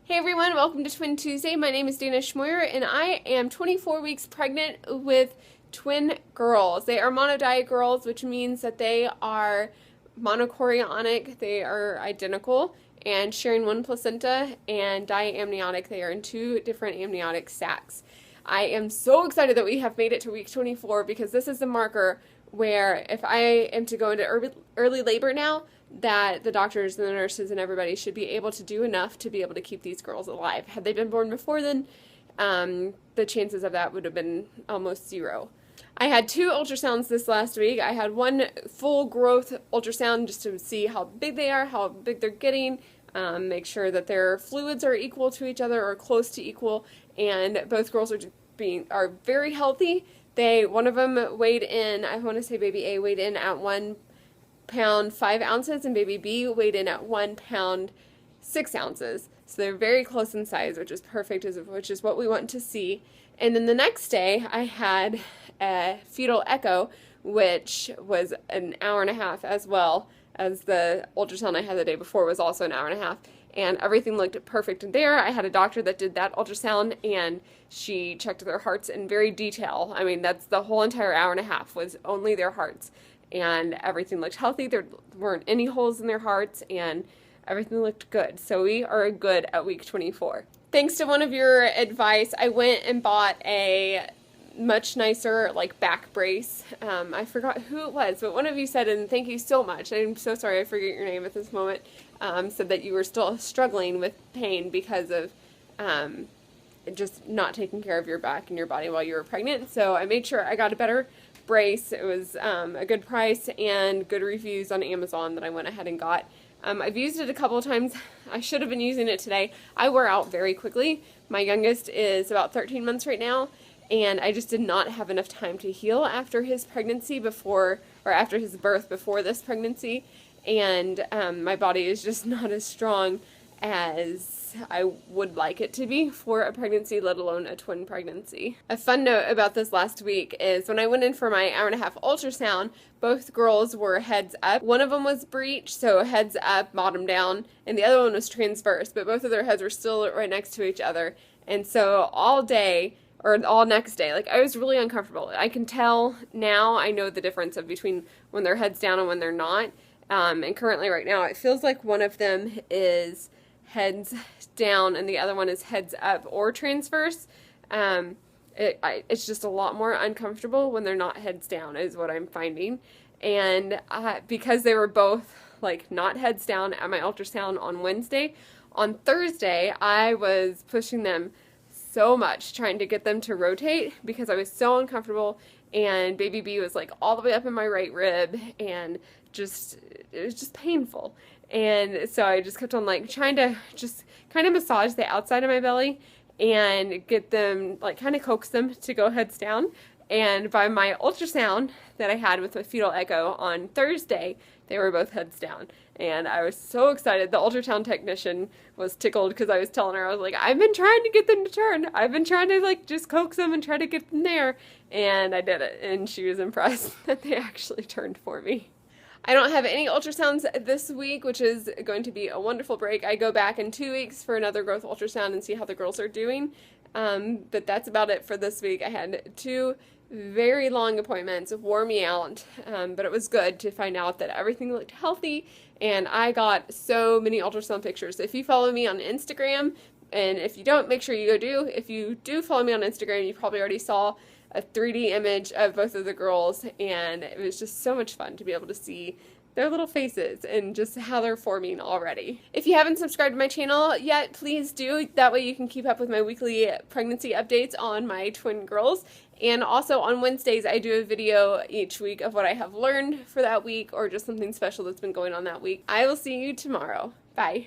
Hey everyone, welcome to Twin Tuesday. My name is Dana Schmoyer and I am 24 weeks pregnant with twin girls. They are monodiet girls, which means that they are monochorionic, they are identical, and sharing one placenta, and diamniotic, they are in two different amniotic sacs. I am so excited that we have made it to week 24 because this is the marker where if I am to go into early labor now, that the doctors and the nurses and everybody should be able to do enough to be able to keep these girls alive. Had they been born before then, the chances of that would have been almost zero. I had 2 ultrasounds this last week. I had one full growth ultrasound just to see how big they are, how big they're getting, make sure that their fluids are equal to each other or close to equal, and both girls are very healthy. One of them weighed in, I want to say baby A weighed in at 1 pound 5 ounces, and baby B weighed in at 1 pound 6 ounces. So they're very close in size, which is perfect, which is what we want to see. And then the next day I had a fetal echo, which was an hour and a half, as well as the ultrasound I had the day before was also an hour and a half. And everything looked perfect there. I had a doctor that did that ultrasound, and she checked their hearts in very detail. I mean, that's the whole entire hour and a half was only their hearts. And everything looked healthy. There weren't any holes in their hearts, and everything looked good. So we are good at week 24. Thanks to one of your advice, I went and bought a much nicer back brace. I forgot who it was, but one of you said, and thank you so much, I'm so sorry I forget your name at this moment, said that you were still struggling with pain because of just not taking care of your back and your body while you were pregnant. So I made sure I got a better brace. It was a good price and good reviews on Amazon that I went ahead and got. I've used it a couple of times. I should have been using it today. I wear out very quickly. My youngest is about 13 months right now, and I just did not have enough time to heal after his pregnancy after his birth before this pregnancy, and my body is just not as strong as I would like it to be for a pregnancy, let alone a twin pregnancy. A fun note about this last week is when I went in for my hour and a half ultrasound, both girls were heads up. One of them was breech, so heads up, bottom down, and the other one was transverse, but both of their heads were still right next to each other. And so all day, or all next day, I was really uncomfortable. I can tell now, I know the difference between when they're heads down and when they're not. And currently right now, it feels like one of them is heads down and the other one is heads up or transverse. It's just a lot more uncomfortable when they're not heads down is what I'm finding. And because they were both not heads down at my ultrasound on Wednesday, on Thursday I was pushing them so much trying to get them to rotate because I was so uncomfortable, and baby B was all the way up in my right rib, and it was just painful. And so I just kept on trying to just kind of massage the outside of my belly and get them, kind of coax them to go heads down. And by my ultrasound that I had with my fetal echo on Thursday, they were both heads down. And I was so excited. The ultrasound technician was tickled because I was telling her, I was I've been trying to get them to turn. I've been trying to just coax them and try to get them there. And I did it. And she was impressed that they actually turned for me. I don't have any ultrasounds this week, which is going to be a wonderful break. I go back in 2 weeks for another growth ultrasound and see how the girls are doing. But that's about it for this week. I had 2 very long appointments. It wore me out, but it was good to find out that everything looked healthy, and I got so many ultrasound pictures. If you follow me on Instagram, and if you don't, make sure you go do. If you do follow me on Instagram, you probably already saw a 3D image of both of the girls, and it was just so much fun to be able to see their little faces and just how they're forming already. If you haven't subscribed to my channel yet, please do. That way you can keep up with my weekly pregnancy updates on my twin girls. And also on Wednesdays, I do a video each week of what I have learned for that week or just something special that's been going on that week. I will see you tomorrow. Bye.